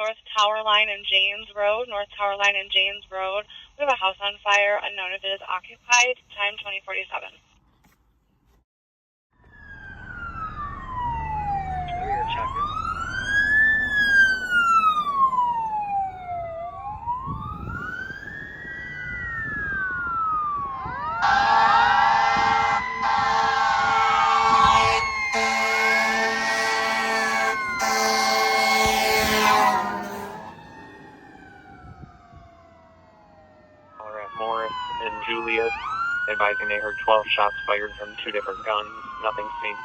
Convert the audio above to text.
North Tower Line and James Road. North Tower Line and James Road. We have a house on fire, unknown if it is occupied. Time 2047. We're checking. Morris and Julius, advising they heard 12 shots fired from 2 different guns. Nothing seen.